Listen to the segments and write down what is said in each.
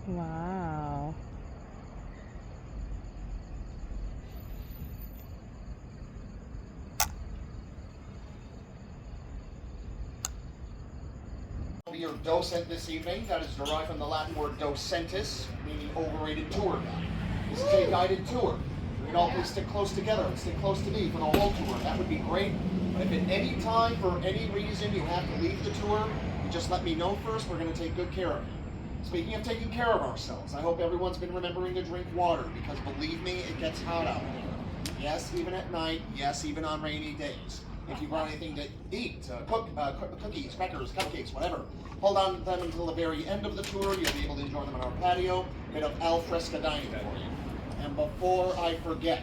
Wow. Your docent this evening, that is derived from the Latin word docentus, meaning overrated tour guide. This is a guided tour. We'd all please stick close together and stick close to me for the whole tour. That would be great. But if at any time, for any reason, you have to leave the tour, you just let me know first. We're going to take good care of you. Speaking of taking care of ourselves, I hope everyone's been remembering to drink water, because believe me, it gets hot out there. Yes, even at night. Yes, even on rainy days. If you want anything to eat, cookies, crackers, cupcakes, whatever, hold on to them until the very end of the tour. You'll be able to enjoy them on our patio. Bit of al fresco dining for you. And before I forget,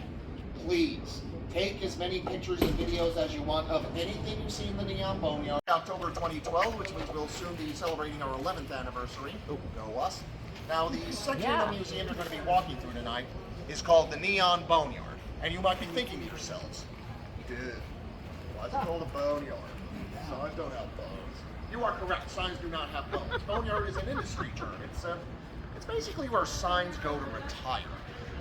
please take as many pictures and videos as you want of anything you see in the Neon Boneyard. October 2012, which means we'll soon be celebrating our 11th anniversary. Oh, go us. Now, the section of the museum you're going to be walking through tonight is called the Neon Boneyard. And you might be thinking to yourselves, dude, why is it called a boneyard? Signs don't have bones. You are correct. Signs do not have bones. Boneyard is an industry term. It's basically where signs go to retire.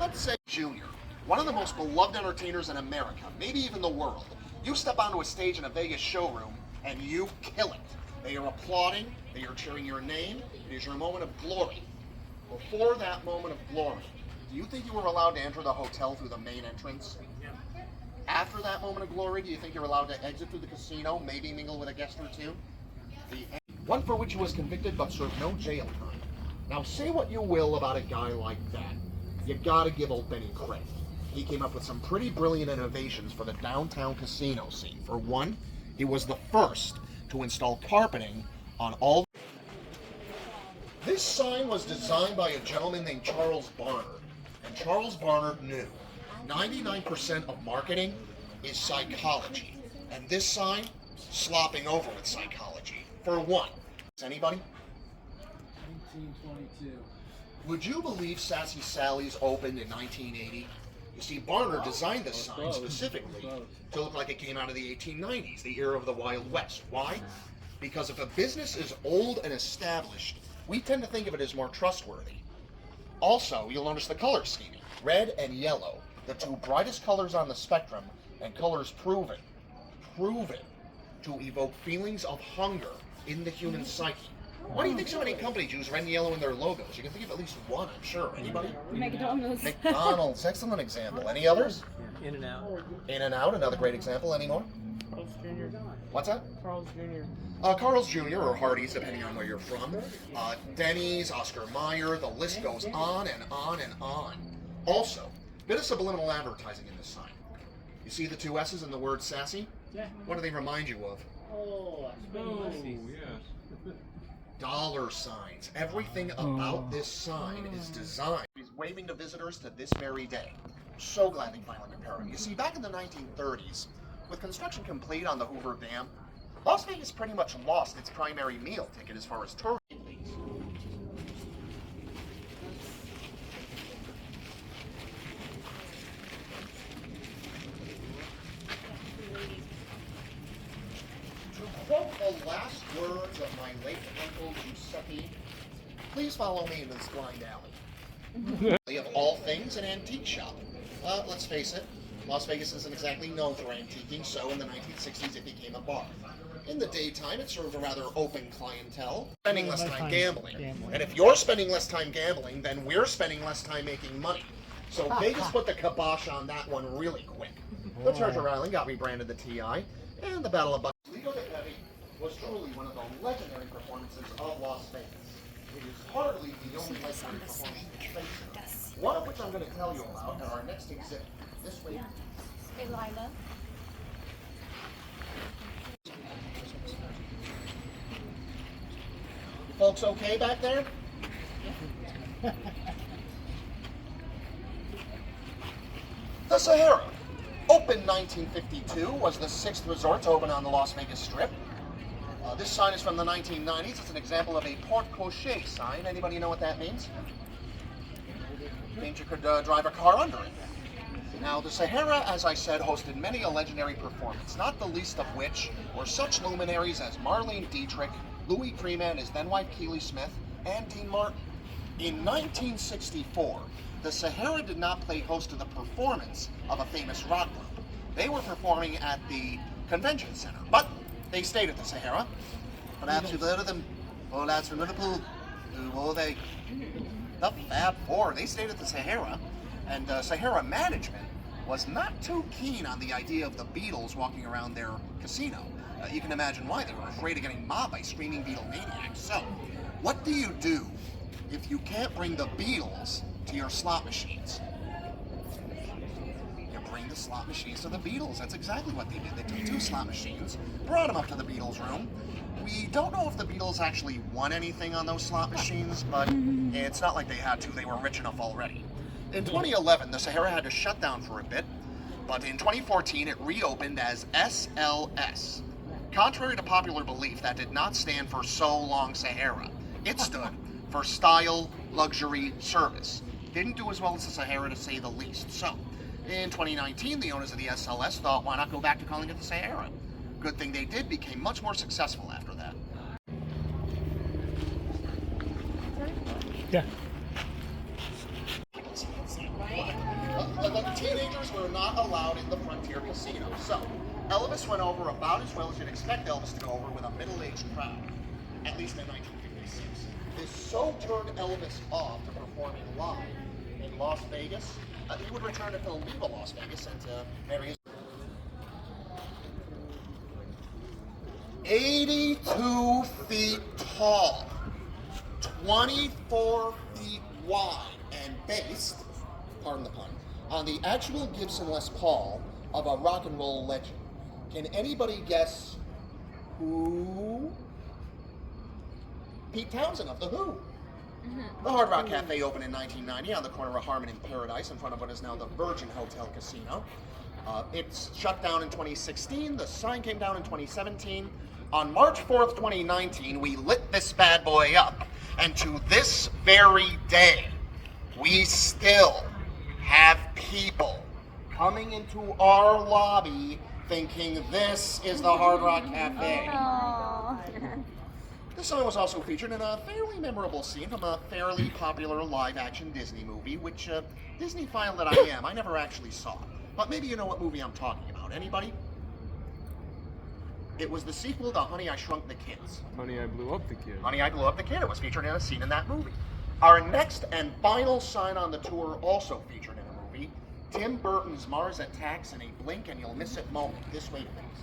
Let's say Junior, one of the most beloved entertainers in America, maybe even the world. You step onto a stage in a Vegas showroom and you kill it. They are applauding. They are cheering your name. It is your moment of glory. Before that moment of glory, do you think you were allowed to enter the hotel through the main entrance? After that moment of glory, do you think you're allowed to exit through the casino, maybe mingle with a guest or two? One for which he was convicted but served no jail time. Now, say what you will about a guy like that. You gotta give old Benny credit. He came up with some pretty brilliant innovations for the downtown casino scene. For one, he was the first to install carpeting on all. This sign was designed by a gentleman named Charles Barnard. And Charles Barnard knew 99% of marketing is psychology. And this sign, slopping over with psychology. For one, anybody? 1922. Would you believe Sassy Sally's opened in 1980? You see, Barnard designed this sign specifically to look like it came out of the 1890s, the era of the Wild West. Why? Because if a business is old and established, we tend to think of it as more trustworthy. Also, you'll notice the color scheming. Red and yellow, the two brightest colors on the spectrum, and colors proven to evoke feelings of hunger in the human psyche. Why do you think so many companies use red and yellow in their logos? You can think of at least one, I'm sure. Anybody? McDonald's. McDonald's, excellent example. Any others? In and out. In and Out, another great example. Any more? Carl's Jr. What's that? Carl's Jr. Carl's Jr. or Hardee's, depending on where you're from. Denny's, Oscar Mayer, the list goes on and on and on. Also, bit of subliminal advertising in this sign. You see the two S's in the word sassy? Yeah. What do they remind you of? Oh, Yes. Dollar signs. Everything about this sign is designed. He's waving to visitors to this very day. So glad they finally repaired him. You see, back in the 1930s, with construction complete on the Hoover Dam, Las Vegas pretty much lost its primary meal ticket as far as tourism. To quote the last words of my late Uncle Giuseppe, please follow me into this blind alley. Of all things, an antique shop. Let's face it, Las Vegas isn't exactly known for antiquing, so in the 1960s it became a bar. In the daytime, it served a rather open clientele, spending less time gambling. And if you're spending less time gambling, then we're spending less time making money. So Vegas put the kibosh on that one really quick. The Treasure Island got rebranded the TI, and the Battle of Lido de Bevy was truly one of the legendary performances of Las Vegas. It is hardly the only legendary performance in space, one of which I'm going to tell you about at our next exhibit this week. Hey, Lila. You folks okay back there? The Sahara, opened 1952, was the sixth resort to open on the Las Vegas Strip. This sign is from the 1990s. It's an example of a porte-cochere sign. Anybody know what that means? Means you could drive a car under it. Now, the Sahara, as I said, hosted many a legendary performance, not the least of which were such luminaries as Marlene Dietrich, Louis Prima and his then-wife Keely Smith, and Dean Martin. In 1964, the Sahara did not play host to the performance of a famous rock group. They were performing at the convention center, but they stayed at the Sahara. Perhaps you've heard of them. Oh, lads from Liverpool. Who were they? The Fab Four. They stayed at the Sahara, and Sahara management was not too keen on the idea of the Beatles walking around their casino. You can imagine why. They were afraid of getting mobbed by screaming Beatlemaniacs. So, what do you do if you can't bring the Beatles to your slot machines? You bring the slot machines to the Beatles. That's exactly what they did. They took 2 slot machines, brought them up to the Beatles room. We don't know if the Beatles actually won anything on those slot machines, but it's not like they had to. They were rich enough already. In 2011, the Sahara had to shut down for a bit, but in 2014 it reopened as SLS. Contrary to popular belief, that did not stand for So Long Sahara. It stood for Style, Luxury, Service. Didn't do as well as the Sahara, to say the least. So, in 2019, the owners of the SLS thought, why not go back to calling it the Sahara? Good thing they did, became much more successful after that. Yeah. The teenagers were not allowed in the Frontier Casino, so Elvis went over about as well as you'd expect Elvis to go over with a middle-aged crowd, at least in 1956. This so turned Elvis off to performing live in Las Vegas. He would return to film Viva Las Vegas and marry his 82 feet tall, 24 feet wide, and based, pardon the pun, on the actual Gibson Les Paul of a rock and roll legend. Can anybody guess who? Pete Townsend of The Who. The Hard Rock Cafe opened in 1990 on the corner of Harmon and Paradise in front of what is now the Virgin Hotel Casino. It's shut down in 2016. The sign came down in 2017. On March 4th, 2019, we lit this bad boy up. And to this very day, we still have people coming into our lobby thinking this is the Hard Rock Cafe. This song was also featured in a fairly memorable scene from a fairly popular live-action Disney movie, which, Disney-phile that I am, I never actually saw. But maybe you know what movie I'm talking about. Anybody? It was the sequel to Honey, I Shrunk the Kids. Honey, I Blew Up the Kid. Honey, I Blew Up the Kid. It was featured in a scene in that movie. Our next and final sign on the tour also featured in a movie. Tim Burton's Mars Attacks in a blink and you'll miss it moment. This way, please.